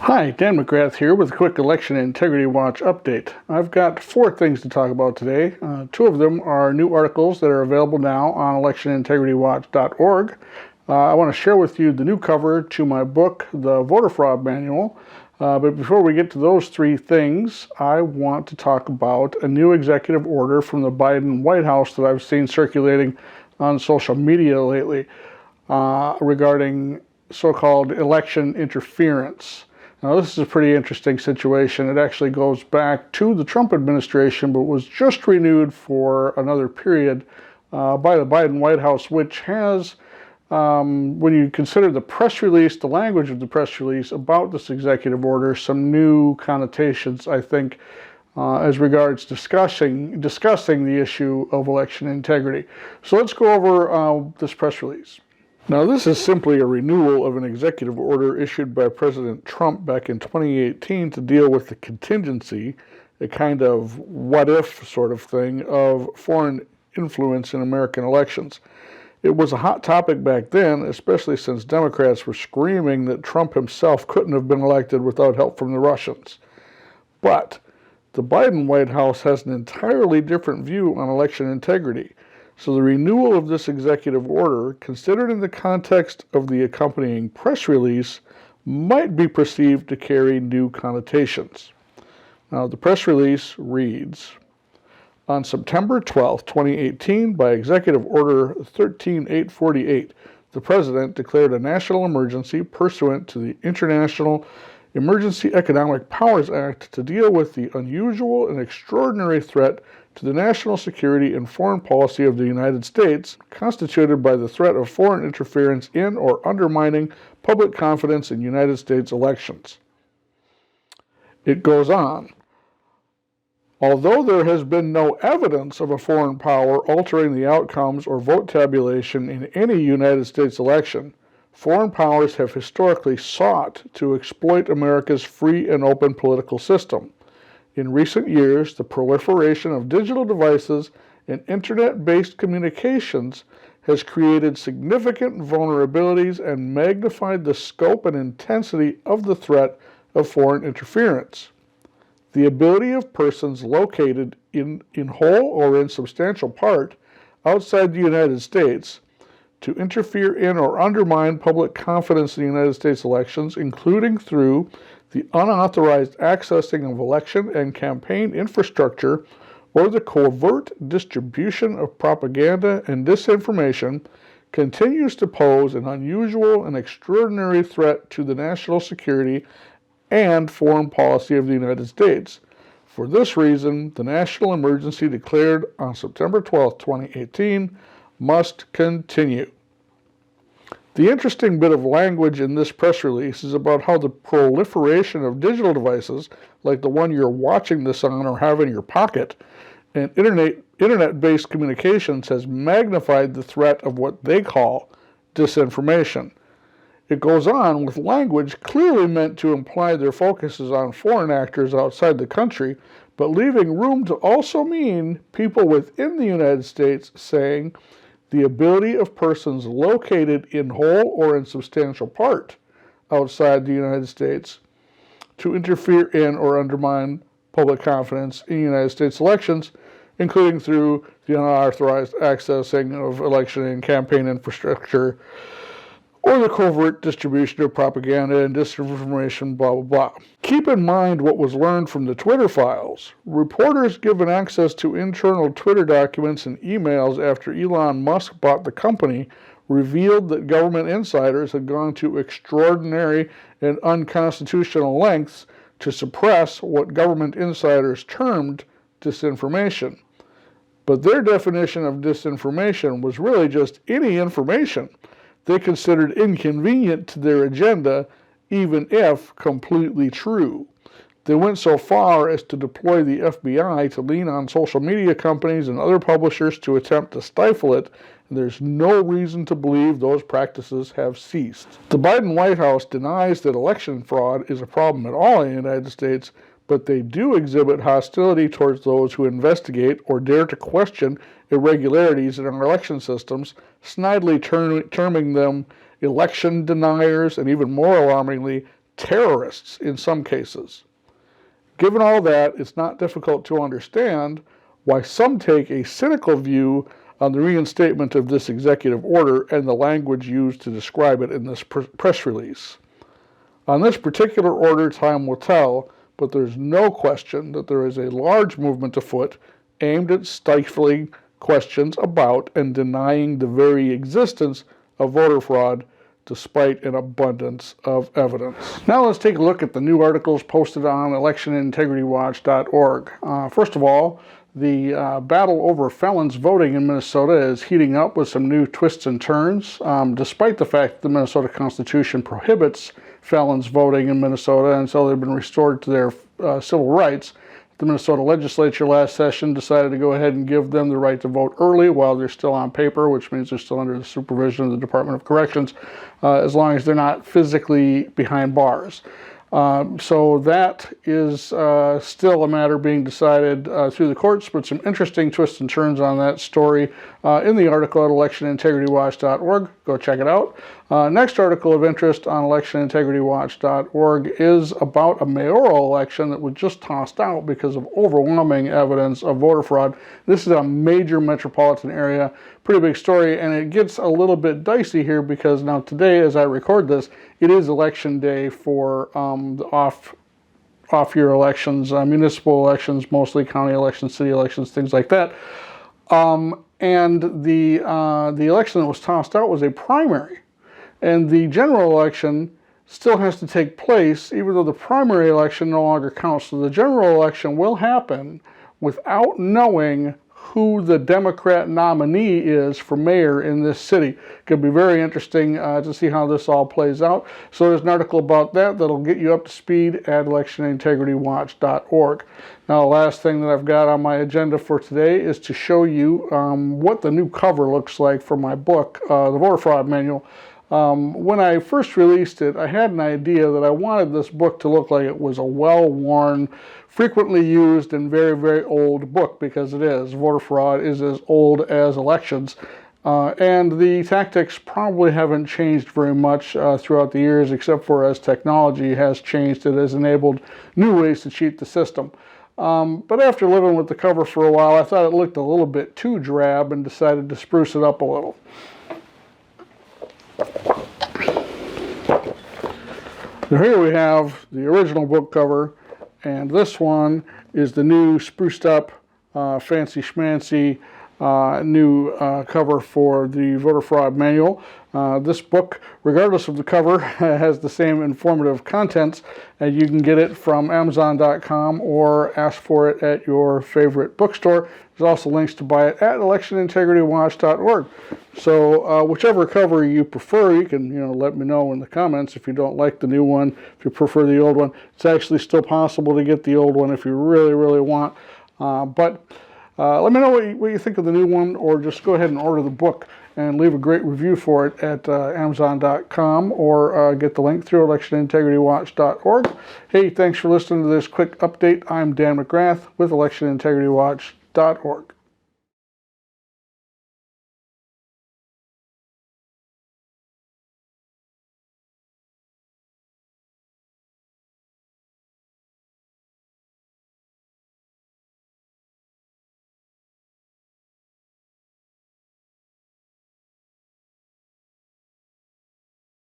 Hi, Dan McGrath here with a quick Election Integrity Watch update. I've got 4 things to talk about today. 2 of them are new articles that are available now on electionintegritywatch.org. I want to share with you the new cover to my book, The Voter Fraud Manual. But before we get to those 3 things, I want to talk about a new executive order from the Biden White House that I've seen circulating on social media lately regarding so-called election interference. Now, this is a pretty interesting situation. It actually goes back to the Trump administration, but was just renewed for another period by the Biden White House, which has, when you consider the press release, the language of the press release about this executive order, some new connotations, I think, as regards discussing the issue of election integrity. So let's go over this press release. Now, this is simply a renewal of an executive order issued by President Trump back in 2018 to deal with the contingency, a kind of what-if sort of thing, of foreign influence in American elections. It was a hot topic back then, especially since Democrats were screaming that Trump himself couldn't have been elected without help from the Russians. But the Biden White House has an entirely different view on election integrity. So the renewal of this executive order, considered in the context of the accompanying press release, might be perceived to carry new connotations. Now, the press release reads, on September 12, 2018, by Executive Order 13848, the President declared a national emergency pursuant to the International Emergency Economic Powers Act to deal with the unusual and extraordinary threat to the national security and foreign policy of the United States, constituted by the threat of foreign interference in or undermining public confidence in United States elections. It goes on. Although there has been no evidence of a foreign power altering the outcomes or vote tabulation in any United States election, foreign powers have historically sought to exploit America's free and open political system. In recent years, the proliferation of digital devices and internet-based communications has created significant vulnerabilities and magnified the scope and intensity of the threat of foreign interference. The ability of persons located in whole or in substantial part outside the United States to interfere in or undermine public confidence in the United States elections, including through the unauthorized accessing of election and campaign infrastructure, or the covert distribution of propaganda and disinformation, continues to pose an unusual and extraordinary threat to the national security and foreign policy of the United States. For this reason, the national emergency declared on September 12, 2018, must continue. The interesting bit of language in this press release is about how the proliferation of digital devices, like the one you're watching this on or have in your pocket, and internet-based communications has magnified the threat of what they call disinformation. It goes on with language clearly meant to imply their focus is on foreign actors outside the country, but leaving room to also mean people within the United States, saying the ability of persons located in whole or in substantial part outside the United States to interfere in or undermine public confidence in United States elections, including through the unauthorized accessing of election and campaign infrastructure, or the covert distribution of propaganda and disinformation, blah, blah, blah. Keep in mind what was learned from the Twitter files. Reporters given access to internal Twitter documents and emails after Elon Musk bought the company revealed that government insiders had gone to extraordinary and unconstitutional lengths to suppress what government insiders termed disinformation. But their definition of disinformation was really just any information they considered inconvenient to their agenda, even if completely true. They went so far as to deploy the FBI to lean on social media companies and other publishers to attempt to stifle it, and there's no reason to believe those practices have ceased. The Biden White House denies that election fraud is a problem at all in the United States, but they do exhibit hostility towards those who investigate or dare to question irregularities in our election systems, snidely terming them election deniers and, even more alarmingly, terrorists in some cases. Given all that, it's not difficult to understand why some take a cynical view on the reinstatement of this executive order and the language used to describe it in this press release. On this particular order, time will tell, but there's no question that there is a large movement afoot aimed at stifling questions about and denying the very existence of voter fraud despite an abundance of evidence. Now let's take a look at the new articles posted on electionintegritywatch.org. First of all, the battle over felons voting in Minnesota is heating up with some new twists and turns, despite the fact that the Minnesota Constitution prohibits felons voting in Minnesota, and so they've been restored to their civil rights. The Minnesota legislature last session decided to go ahead and give them the right to vote early while they're still on paper, which means they're still under the supervision of the Department of Corrections, as long as they're not physically behind bars. So that is still a matter being decided through the courts, but some interesting twists and turns on that story in the article at electionintegritywatch.org. Go check it out. Next article of interest on electionintegritywatch.org is about a mayoral election that was just tossed out because of overwhelming evidence of voter fraud. This is a major metropolitan area, pretty big story, and it gets a little bit dicey here because now today, as I record this, it is election day for the off-year elections, municipal elections, mostly county elections, city elections, things like that. And the election that was tossed out was a primary. And the general election still has to take place, even though the primary election no longer counts. So the general election will happen without knowing who the Democrat nominee is for mayor in this city. It could be very interesting to see how this all plays out. So there's an article about that that'll get you up to speed at electionintegritywatch.org. Now, the last thing that I've got on my agenda for today is to show you what the new cover looks like for my book, The Voter Fraud Manual. When I first released it, I had an idea that I wanted this book to look like it was a well-worn, frequently used, and very, very old book, because it is. Voter fraud is as old as elections. And the tactics probably haven't changed very much throughout the years, except for as technology has changed, it has enabled new ways to cheat the system. But after living with the cover for a while, I thought it looked a little bit too drab and decided to spruce it up a little. So here we have the original book cover, and this one is the new spruced up, fancy schmancy new cover for the Voter Fraud Manual. This book, regardless of the cover, has the same informative contents, and you can get it from Amazon.com or ask for it at your favorite bookstore. There's also links to buy it at electionintegritywatch.org. So whichever cover you prefer, you can let me know in the comments if you don't like the new one, if you prefer the old one. It's actually still possible to get the old one if you really, really want. But let me know what you think of the new one, or just go ahead and order the book and leave a great review for it at Amazon.com, or get the link through electionintegritywatch.org. Hey, thanks for listening to this quick update. I'm Dan McGrath with electionintegritywatch.org.